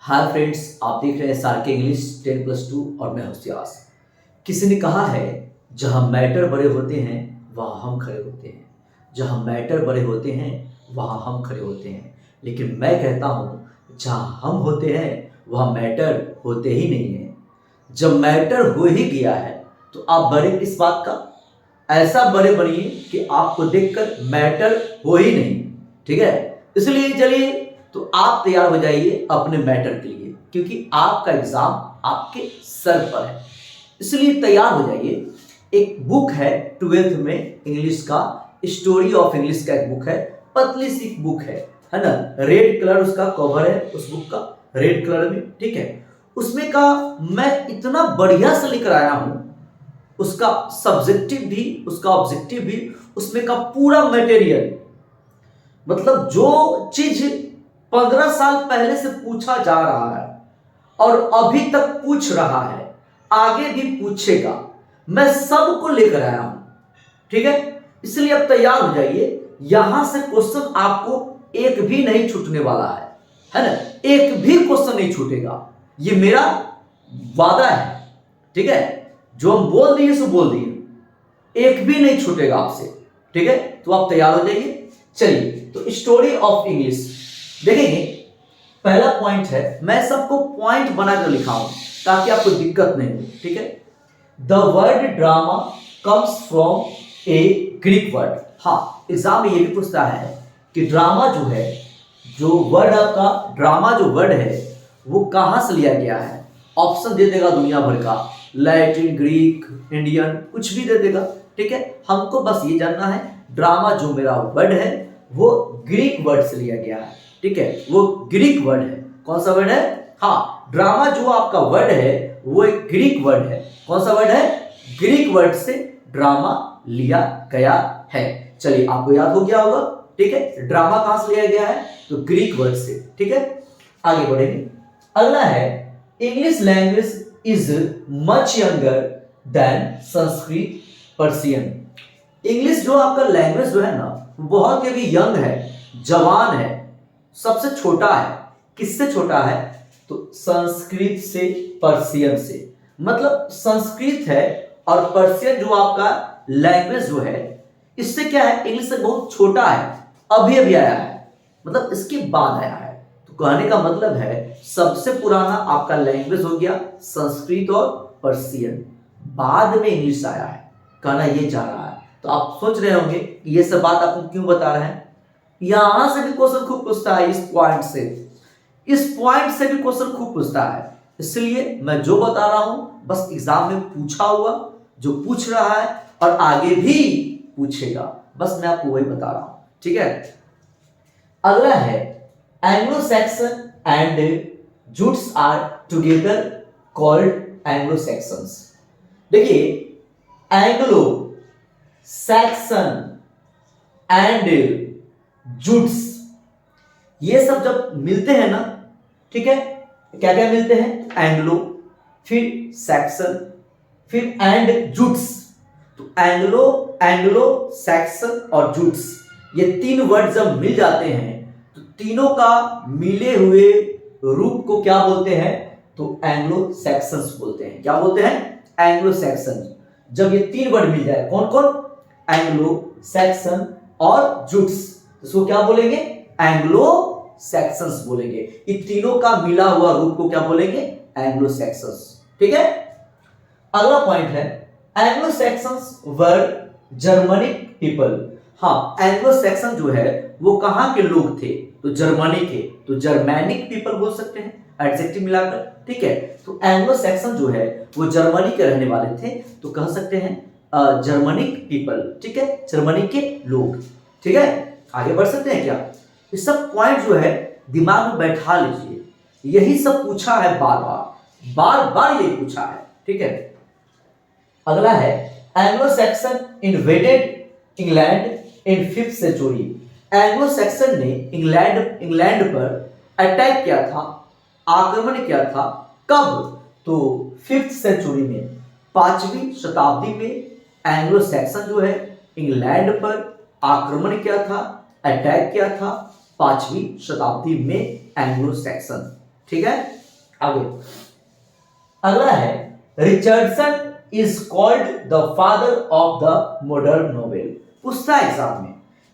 Hi friends, आप देख रहे हैं सार के इंग्लिश 10+2 और मैं हूं सियास। किसी ने कहा है, जहां मैटर बड़े होते हैं वहां हम खड़े होते हैं। जहां मैटर बड़े होते हैं वहां हम खड़े होते हैं। लेकिन मैं कहता हूं, जहां हम होते हैं वहां मैटर होते ही नहीं है। जब मैटर हो ही गया है तो आप बड़े किस बात का? ऐसा बड़े बनिए कि आपको देखकर मैटर हो ही नहीं। ठीक है, इसलिए चलिए तो आप तैयार हो जाइए अपने मैटर के लिए, क्योंकि आपका एग्जाम आपके सर पर है। इसलिए तैयार हो जाइए। एक बुक है 12th में इंग्लिश का, स्टोरी ऑफ इंग्लिश का एक बुक है, पतली सी बुक है ना। रेड कलर उसका कवर है, उस बुक का रेड कलर में। ठीक है, उसमें का मैं इतना बढ़िया से लेकर आया हूं, उसका सब्जेक्टिव भी, उसका ऑब्जेक्टिव भी, उसमें का पूरा मटेरियल। मतलब जो चीज 15 साल पहले से पूछा जा रहा है और अभी तक पूछ रहा है, आगे भी पूछेगा, मैं सबको लेकर आया हूं। ठीक है, इसलिए अब तैयार हो जाइए। यहां से क्वेश्चन आपको एक भी नहीं छूटने वाला है ना। एक भी क्वेश्चन नहीं छूटेगा, ये मेरा वादा है। ठीक है, जो हम बोल दिए सो बोल दिए, एक भी नहीं छूटेगा आपसे। ठीक है, तो आप तैयार हो जाइए। चलिए तो स्टोरी ऑफ इंग्लिश देखेंगे। पहला पॉइंट है, मैं सबको पॉइंट बनाकर लिखा हूं ताकि आपको दिक्कत नहीं हो। ठीक है, the word drama comes from A Greek word. हाँ, एग्जाम में ये भी पूछता है कि ड्रामा जो है, जो वर्ड आपका ड्रामा जो वर्ड है वो कहां से लिया गया है। ऑप्शन दे देगा दुनिया भर का, लैटिन, ग्रीक, इंडियन, कुछ भी दे देगा। ठीक है, हमको बस ये जानना है ड्रामा जो मेरा वर्ड है वो ग्रीक वर्ड से लिया गया है। ठीक है, वो ग्रीक वर्ड है। कौन सा वर्ड है? हाँ, ड्रामा जो आपका वर्ड है वो एक ग्रीक वर्ड है। कौन सा वर्ड है? ग्रीक वर्ड से ड्रामा लिया गया है। चलिए, आपको याद हो गया होगा। ठीक है, ड्रामा कहां से लिया गया है? तो ग्रीक वर्ड से। ठीक है, आगे बढ़ेंगे। अगला है, English language is much younger than Sanskrit Persian. English जो आपका लैंग्वेज जो है ना, बहुत ही अभी यंग है, जवान है, सबसे छोटा है। किससे छोटा है? तो संस्कृत से, पर्शियन से। मतलब संस्कृत है और पर्शियन जो आपका लैंग्वेज जो है, इससे क्या है, इंग्लिश से बहुत छोटा है, अभी अभी आया है, मतलब इसके बाद आया है। तो कहने का मतलब है सबसे पुराना आपका लैंग्वेज हो गया संस्कृत और पर्शियन, बाद में इंग्लिश आया है। कहना ये चाह रहा है। तो आप सोच रहे होंगे कि ये सब बात आपको क्यों बता रहे हैं। यहां से भी क्वेश्चन खूब पूछता है, इस पॉइंट से, इस पॉइंट से भी क्वेश्चन खूब पूछता है। इसलिए मैं जो बता रहा हूं बस एग्जाम में पूछा हुआ, जो पूछ रहा है और आगे भी पूछेगा, बस मैं आपको वही बता रहा हूं। ठीक है, अगला है, Anglo Saxon and Jutes are together called Anglo Saxons. देखिए, एंग्लो सैक्सन एंड जूट्स, ये सब जब मिलते हैं ना, ठीक है, क्या क्या मिलते हैं? एंग्लो, फिर सैक्सन, फिर एंड जूट्स। तो एंग्लो, एंग्लो सैक्सन और जूट्स, ये तीन वर्ड जब मिल जाते हैं तो तीनों का मिले हुए रूप को क्या बोलते हैं? तो एंग्लो सैक्सन्स बोलते हैं। क्या बोलते हैं? Anglo Saxon. जब ये तीन वर्ड मिल जाए, कौन कौन? एंग्लो सैक्सन और जूट्स, इसको क्या बोलेंगे? एंग्लो सैक्सन्स बोलेंगे। इन तीनों का मिला हुआ रूप को क्या बोलेंगे? Anglo Saxons. ठीक है, अगला पॉइंट है, एंग्लो सैक्सन्स वर जर्मनिक पीपल। हाँ, एंग्लो सैक्सन जो है वो कहां के लोग थे? तो जर्मनी के, तो जर्मैनिक पीपल बोल सकते हैं एडजेक्टिव मिलाकर। ठीक है, तो एंग्लो सैक्सन जो है वो जर्मनी के रहने वाले थे, तो कह सकते हैं जर्मनिक पीपल। ठीक है, जर्मनी के लोग। ठीक है, आगे बढ़ सकते हैं क्या? ये सब पॉइंट जो है दिमाग में बैठा लीजिए, यही सब पूछा है, बार बार बार बार यही पूछा है। ठीक है, अगला है, Anglo Saxon invaded England in 5th century. Anglo Saxon ने इंग्लैंड पर अटैक किया था, आक्रमण किया था। कब? तो 5th सेंचुरी में, 5वीं शताब्दी में एंग्लो सैक्सन जो है इंग्लैंड पर आक्रमण किया था, अटैक किया था। 5वीं शताब्दी में एंग्लो सैक्सन। ठीक है, आगे अगला है Richardson is called the father of the modern novel. पूछता है एग्जाम में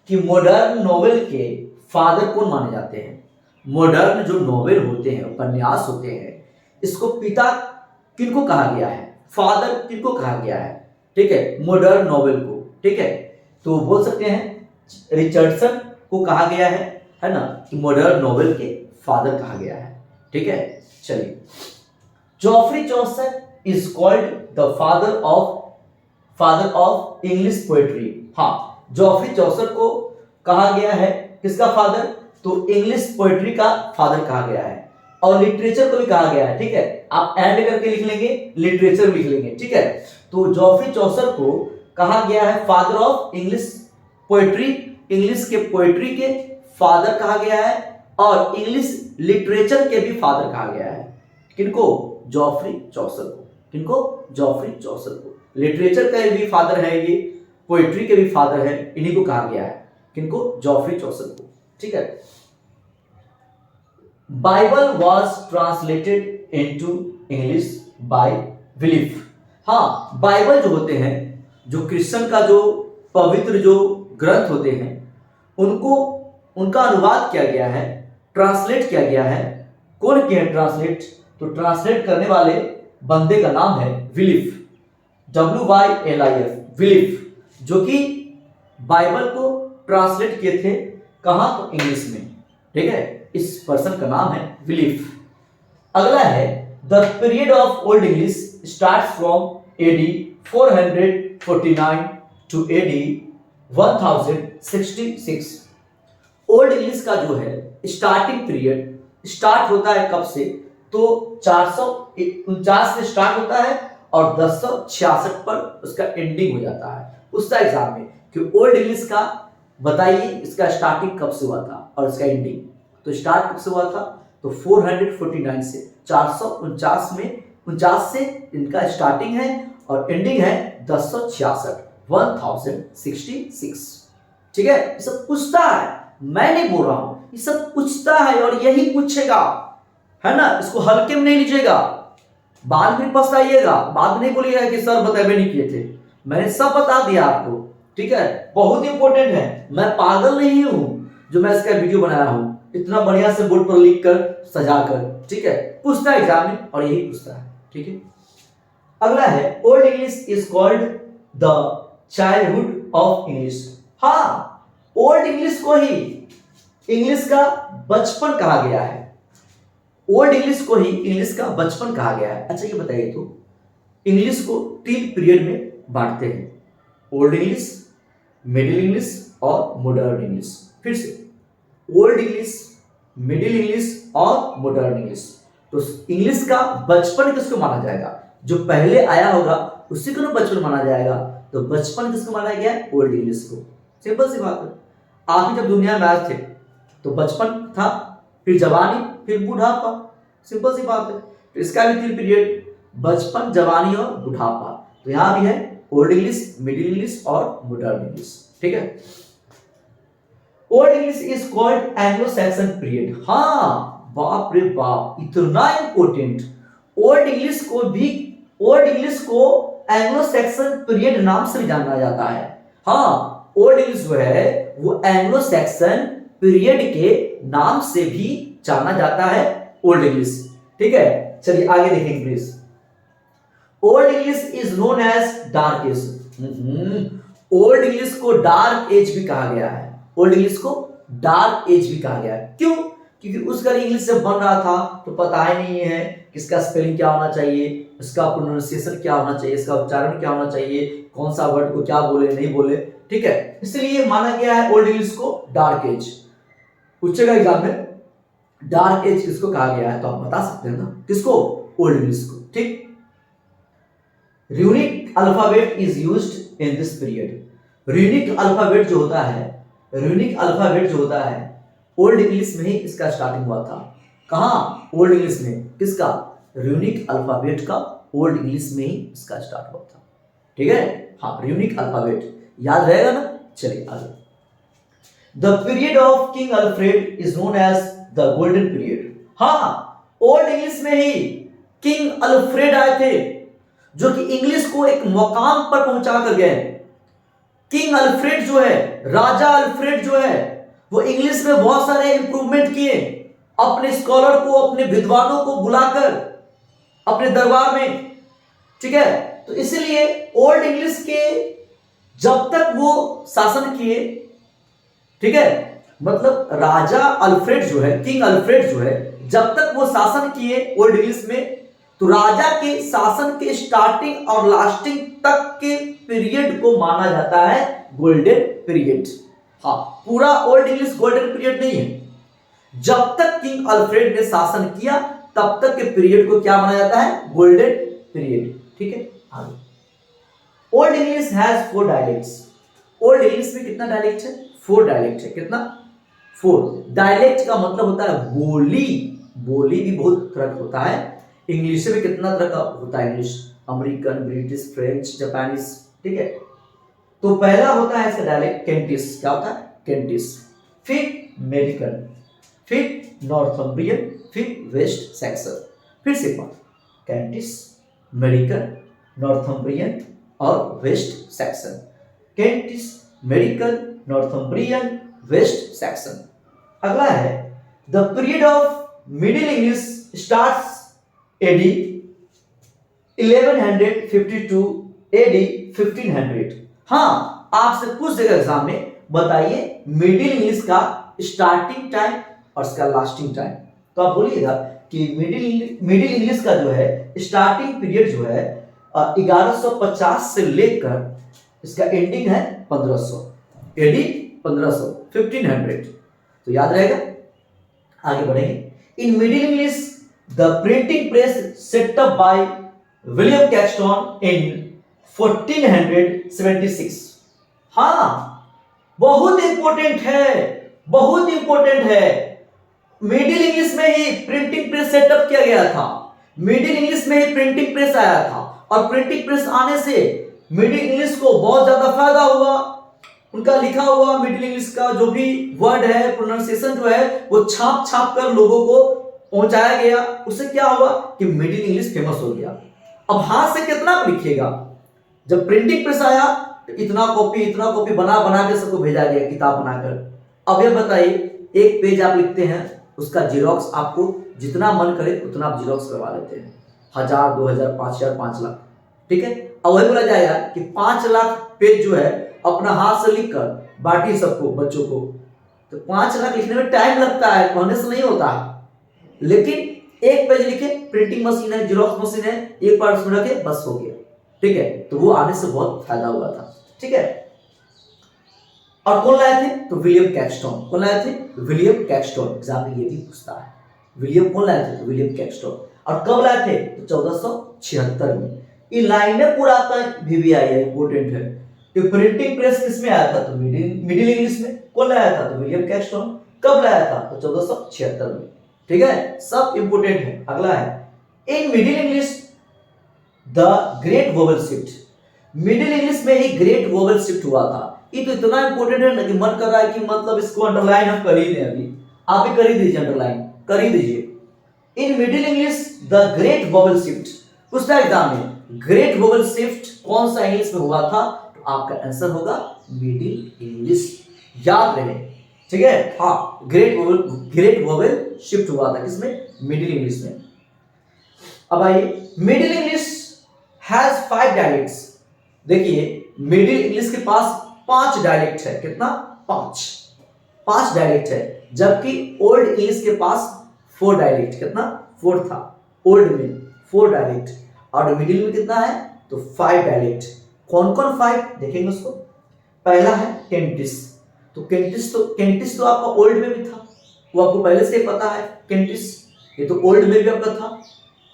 कि मॉडर्न नोवेल के फादर कौन माने जाते हैं। मॉडर्न जो नोवेल होते हैं, उपन्यास होते हैं, इसको पिता किनको कहा गया है, फादर किनको कहा गया है, ठीक है, मॉडर्न नोवेल को, ठीक है। तो बोल सकते हैं रिचर्डसन को कहा गया है ना, कि मॉडर्न नोवेल के फादर कहा गया है, ठीक है। चलिए, Geoffrey Chaucer is called the father of English poetry. हाँ, जॉफ्री चौसर को कहा गया है किसका फादर, तो इंग्लिश पोएट्री का फादर कहा गया है, और लिटरेचर को भी कहा गया है, ठीक है। आप एंड करके लिख लेंगे, लिटरेचर लिख लेंगे, ठीक है। तो जॉफ्री चौसर को कहा गया है father of English poetry, English के पोएट्री के फादर कहा गया है, और इंग्लिश लिटरेचर के भी फादर कहा गया है। किनको, जॉफ्री चौसर को, किनको, जॉफ्री चौसर को। लिटरेचर का भी फादर है ये, पोएट्री के भी फादर है, इन्हीं को कहा गया है, किनको, जॉफ्री चौसर को, ठीक है। Bible was translated into English by Wycliffe. हाँ, बाइबल जो होते हैं, जो क्रिश्चियन का जो पवित्र जो ग्रंथ होते हैं, उनको उनका अनुवाद किया गया है, ट्रांसलेट किया गया है। कौन किया है ट्रांसलेट, तो ट्रांसलेट करने वाले बंदे का नाम है विलिफ, WYLIF, विलिफ, जो कि बाइबल को ट्रांसलेट किए थे कहां, तो इंग्लिश में, ठीक है। इस पर्सन का नाम है विलिफ। अगला है the period of Old English starts from AD 449 to AD 1066। Old English का जो है स्टार्टिंग पीरियड स्टार्ट होता है कब से, तो 449 से स्टार्ट होता है और 1066 पर उसका एंडिंग हो जाता है। उसका एग्जाम में कि ओल्ड इंग्लिश का बताइए, इसका स्टार्टिंग कब से हुआ था और इसका एंडिंग। तो स्टार्ट कब से हुआ था, तो 449 से 449 में 49 से इनका स्टार्टिंग है और एंडिंग है 1066, ठीक है। ये सब पूछता है, मैं नहीं बोल रहा हूं, ये सब पूछता है और यही पूछेगा, है ना। इसको हल्के में नहीं लीजिएगा, बाद में पछताइएगा, बाद में नहीं बोलिएगा कि सर बताए नहीं किए थे, मैंने सब बता दिया आपको, ठीक है। बहुत इंपॉर्टेंट है, मैं पागल नहीं हूं जो मैं इसका वीडियो बनाया हूं इतना बढ़िया से बोर्ड पर लिख कर सजा कर, ठीक है। पूछता है एग्जाम में और यही पूछता है, ठीक है। अगला है Old English is called the childhood of English. हाँ, ओल्ड इंग्लिश को ही इंग्लिश का बचपन कहा गया है, ओल्ड इंग्लिश को ही इंग्लिश का बचपन कहा गया है। अच्छा, ये बताइए तो इंग्लिश को 3 पीरियड में बांटते हैं, ओल्ड इंग्लिश, मिडिल इंग्लिश और मॉडर्न इंग्लिश। फिर से, ओल्ड इंग्लिश, मिडिल इंग्लिश और मॉडर्न इंग्लिश। तो इंग्लिश का बचपन किसको माना जाएगा, जो पहले आया होगा उसी को ना बचपन माना जाएगा। तो बचपन किसको माना गया, ओल्ड इंग्लिश को। सिंपल सी बात है। आप ही जब दुनिया में आए थे तो बचपन था, फिर जवानी, फिर बुढ़ापा, सिंपल सी बात है। तो इसका भी 3 पीरियड, बचपन, जवानी और बुढ़ापा। तो यहां भी है ओल्ड इंग्लिश, मिडिल इंग्लिश और मॉडर्न इंग्लिश, ठीक है। Old English is called Anglo Saxon period. हाँ, बाप रे बाप, इतना इंपॉर्टेंट। ओल्ड इंग्लिश को एंग्लो सैक्सन पीरियड नाम से भी जाना जाता है। हाँ, ओल्ड इंग्लिश जो है वो एंग्लो सैक्सन पीरियड के नाम से भी जाना जाता है, ओल्ड इंग्लिश, ठीक है। चलिए आगे देखेंगे English. Old English is known as dark age. Old English को डार्क एज भी कहा गया है, ओल्ड इंग्लिश को डार्क एज भी कहा गया है। क्यों, क्योंकि उसका इंग्लिश जब बन रहा था तो पता ही नहीं है किसका स्पेलिंग क्या होना चाहिए, इसका प्रोनाउंसिएशन क्या होना चाहिए, इसका उच्चारण क्या होना चाहिए, कौन सा वर्ड को क्या बोले नहीं बोले, ठीक है। इसलिए माना गया है ओल्ड इंग्लिश को डार्क एज। पूछेगा एग्जाम में डार्क एज किसको कहा गया है, तो आप बता सकते हैं ना, किसको, ओल्ड इंग्लिश को, ठीक। Runic alphabet is used in this period. Runic alphabet जो होता है, र्यूनिक अल्फाबेट जो होता है, ओल्ड इंग्लिश में ही इसका स्टार्टिंग हुआ था। कहाँ, ओल्ड इंग्लिश में। किसका, र्यूनिक अल्फाबेट का ओल्ड इंग्लिश में ही इसका स्टार्ट हुआ था, ठीक है। हाँ, र्यूनिक अल्फाबेट याद रहेगा ना। चलिए आगे। The period of King Alfred is known as the golden period. हाँ, ओल्ड इंग्लिश में ही किंग अल्फ्रेड आए थे, जो कि इंग्लिश को एक मुकाम पर पहुंचा कर गए। किंग अल्फ्रेड जो है, राजा अल्फ्रेड जो है, वो इंग्लिश में बहुत सारे इंप्रूवमेंट किए, अपने स्कॉलर को, अपने विद्वानों को बुलाकर अपने दरबार में, ठीक है। तो इसलिए ओल्ड इंग्लिश के जब तक वो शासन किए, ठीक है, मतलब राजा अल्फ्रेड जो है, किंग अल्फ्रेड जो है, जब तक वो शासन किए ओल्ड इंग्लिश में, तो राजा के शासन के स्टार्टिंग और लास्टिंग तक के पीरियड को माना जाता है गोल्डन पीरियड। हाँ, पूरा ओल्ड इंग्लिश गोल्डन पीरियड नहीं है, जब तक किंग अल्फ्रेड ने शासन किया तब तक के पीरियड को क्या माना जाता है, गोल्डन पीरियड, ठीक है। आगे, old English has 4 dialects. Old English में कितना डायलेक्ट है, 4 डायलेक्ट है। कितना, 4। डायलेक्ट का मतलब होता है बोली। बोली भी बहुत तरह का होता है। इंग्लिश में कितना तरह का होता है, English, American, British, French, Japanese, ठीक है। तो पहला होता है इसका डायलेक्ट केंटिश। क्या होता है, केंटिश। फिर अमेरिकन, फिर नॉर्थम्ब्रियन, फिर वेस्ट सैक्सन। फिर से पढ़, केंटिश, अमेरिकन, नॉर्थम्ब्रियन और West Saxon. Kentish, Mercian, Northumbrian, West Saxon. अगला है the period of Middle English starts AD 1152 AD 1500। हाँ, आपसे पूछ देगा एग्जाम में, बताइए मिडिल इंग्लिश का स्टार्टिंग टाइम और इसका लास्टिंग टाइम। तो आप बोलिएगा कि मिडिल इंग्लिश का जो है स्टार्टिंग पीरियड जो है 1150 से लेकर इसका एंडिंग है 1500, एडी 1500, 1500। तो याद रहेगा। आगे बढ़ेंगे। In Middle English the printing press set up by William Caxton in 1476। हाँ, बहुत इंपॉर्टेंट है, बहुत इंपॉर्टेंट है। मिडिल इंग्लिश में ही प्रिंटिंग प्रेस सेटअप किया गया था, मिडिल इंग्लिश में ही प्रिंटिंग प्रेस आया था, और प्रिंटिंग प्रेस आने से मिडिल इंग्लिश को बहुत ज्यादा फायदा हुआ। उनका लिखा हुआ मिडिल इंग्लिश का जो भी वर्ड है, प्रोनाउंसिएशन जो है, वो छाप छाप कर लोगों को पहुंचाया गया। उससे क्या हुआ कि मिडिल इंग्लिश फेमस हो गया। अब हाथ से कितना लिखिएगा, जब प्रिंटिंग प्रेस आया तो इतना कॉपी बना बना के सबको भेजा गया, किताब बनाकर। अब ये बताइए, एक पेज आप लिखते हैं, उसका जीरोक्स आपको जितना मन करे उतना आप जीरोक्स करवा लेते हैं, 1000, 2000, 5000, 5 लाख, ठीक है। अब वही बोला जाएगा कि 5 लाख पेज जो है अपना हाथ से लिखकर बांटी सबको, बच्चों को, तो 5 लाख लिखने में टाइम लगता है, पढ़ने से नहीं होता। लेकिन एक पेज लिखे, प्रिंटिंग मशीन है, जीरोक्स मशीन है, एक बार उसमें रखे, बस हो गया, ठीक है। तो वो आने से बहुत फायदा हुआ था, ठीक है। और कौन लाए थे, तो विलियम कैक्सटन। कौन लाए थे, विलियम कैक्सटन। एग्जाम में ये भी पूछता है, विलियम कौन लाए थे, तो विलियम कैक्सटन। और कब लाए थे, तो 1476 में। ये लाइनें पूरा आपका VVI है, इंपोर्टेंट है। तो प्रिंटिंग प्रेस किसमें आया था, तो मिडिल इंग्लिश में। कौन लाया था, तो विलियम कैक्सटन। कब लाया था, तो 1476 में, ठीक है। सब इंपोर्टेंट है। अगला है in Middle English the great vowel shift. Middle English में ही ग्रेट वोवेल शिफ्ट हुआ था। ये तो इतना इंपॉर्टेंट है ना कि मन कर रहा है कि मतलब इसको अंडरलाइन हम कर ही दें। अभी आप भी कर ही दीजिए, अंडरलाइन कर ही दीजिए। In Middle English the great vowel shift. पूछता है एग्जाम में, ग्रेट वोवेल शिफ्ट कौन सा इंग्लिश में हुआ था, तो आपका आंसर होगा मिडिल इंग्लिश। याद रहे, ठीक है। हाँ, ग्रेट वोवेल शिफ्ट हुआ था किसमें, मिडिल इंग्लिश में। अब आइए, मिडिल इंग्लिश हैज 5 डायलेक्ट्स। देखिए, मिडिल इंग्लिश के पास 5 डायलेक्ट है। कितना, 5 डायलेक्ट है, जबकि ओल्ड इंग्लिश के पास 4 डायलेक्ट। कितना, 4 था ओल्ड में, 4 डायलेक्ट, और मिडिल में कितना है, तो 5 डायलेक्ट। कौन कौन 5 देखेंगे उसको। पहला है केंटिश। तो केंटिश तो आपका ओल्ड में भी था, वो आपको पहले से पता है। केंटिश ये तो ओल्ड में भी आपका था।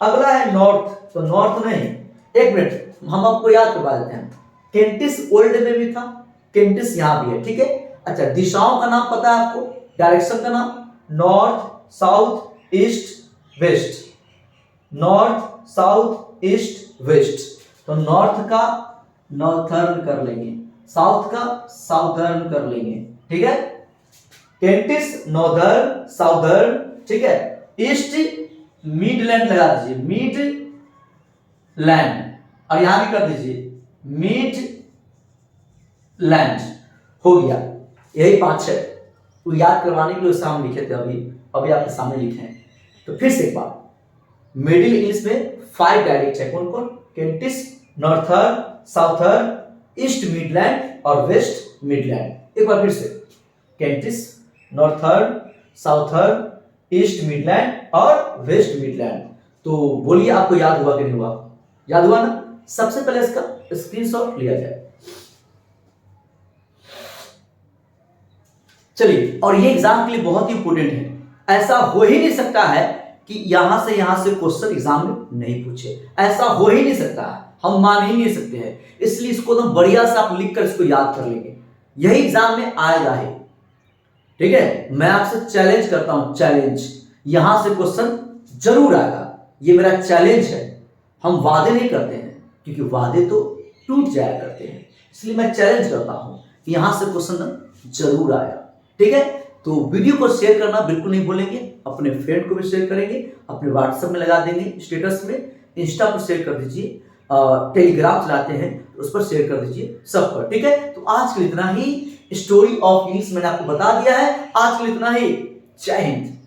अगला है नॉर्थ। तो नॉर्थ नहीं, एक मिनट, हम आपको याद करवा देते हैं। केंटिश ओल्ड में भी था, केंटिश यहां भी है, ठीक है। अच्छा, दिशाओं का नाम पता है आपको, डायरेक्शन का नाम, north, south, east, west. North, south, east, west. तो नॉर्थ का नॉर्थर्न कर लेंगे, साउथ का साउदर्न कर लेंगे, ठीक है। केंटिश नॉर्दर्न, साउदर्न, ठीक है। ईस्ट मिडलैंड लगा दीजिए, मिडलैंड, और यहां भी कर दीजिए मिडलैंड, हो गया। यही 5-6 तो याद करवाने के लिए सामने लिखे थे, अभी आपके सामने लिखे हैं। तो फिर से एक बार, मिडिल ईस्ट में 5 डायलेक्ट है, कौन कौन? केंटिश, नॉर्थर्न, साउथर्न, ईस्ट मिडलैंड और वेस्ट मिडलैंड। एक बार फिर से, केंटिश, नॉर्थर्न, साउथर्न, ईस्ट मिडलैंड और वेस्ट मिडलैंड। तो बोलिए आपको याद हुआ कि नहीं हुआ? याद हुआ ना? सबसे पहले इसका स्क्रीनशॉट लिया जाए। चलिए, और ये एग्जाम के लिए बहुत ही इंपॉर्टेंट है। ऐसा हो ही नहीं सकता है कि यहां से क्वेश्चन एग्जाम में नहीं पूछे, ऐसा हो ही नहीं सकता है, हम मान ही नहीं सकते हैं। इसलिए इसको तो बढ़िया से आप लिख कर इसको याद कर लेंगे, यही एग्जाम में आएगा ही। ठीक है, मैं आपसे चैलेंज करता हूं, चैलेंज, यहां से क्वेश्चन जरूर आएगा, ये मेरा चैलेंज है। हम वादे नहीं करते हैं क्योंकि वादे तो टूट जाया करते हैं, इसलिए मैं चैलेंज करता हूं कि यहां से क्वेश्चन जरूर आएगा। ठीक है, तो वीडियो को शेयर करना बिल्कुल नहीं भूलेंगे, अपने फ्रेंड को भी शेयर करेंगे, अपने व्हाट्सएप में लगा देंगे, स्टेटस में, इंस्टा पर शेयर कर दीजिए, टेलीग्राम चलाते हैं तो उस पर शेयर कर दीजिए, सब पर। ठीक है, तो आज के लिए इतना ही। स्टोरी ऑफ इंग्लिश मैंने आपको बता दिया है, आज के लिए इतना ही। जय हिंद।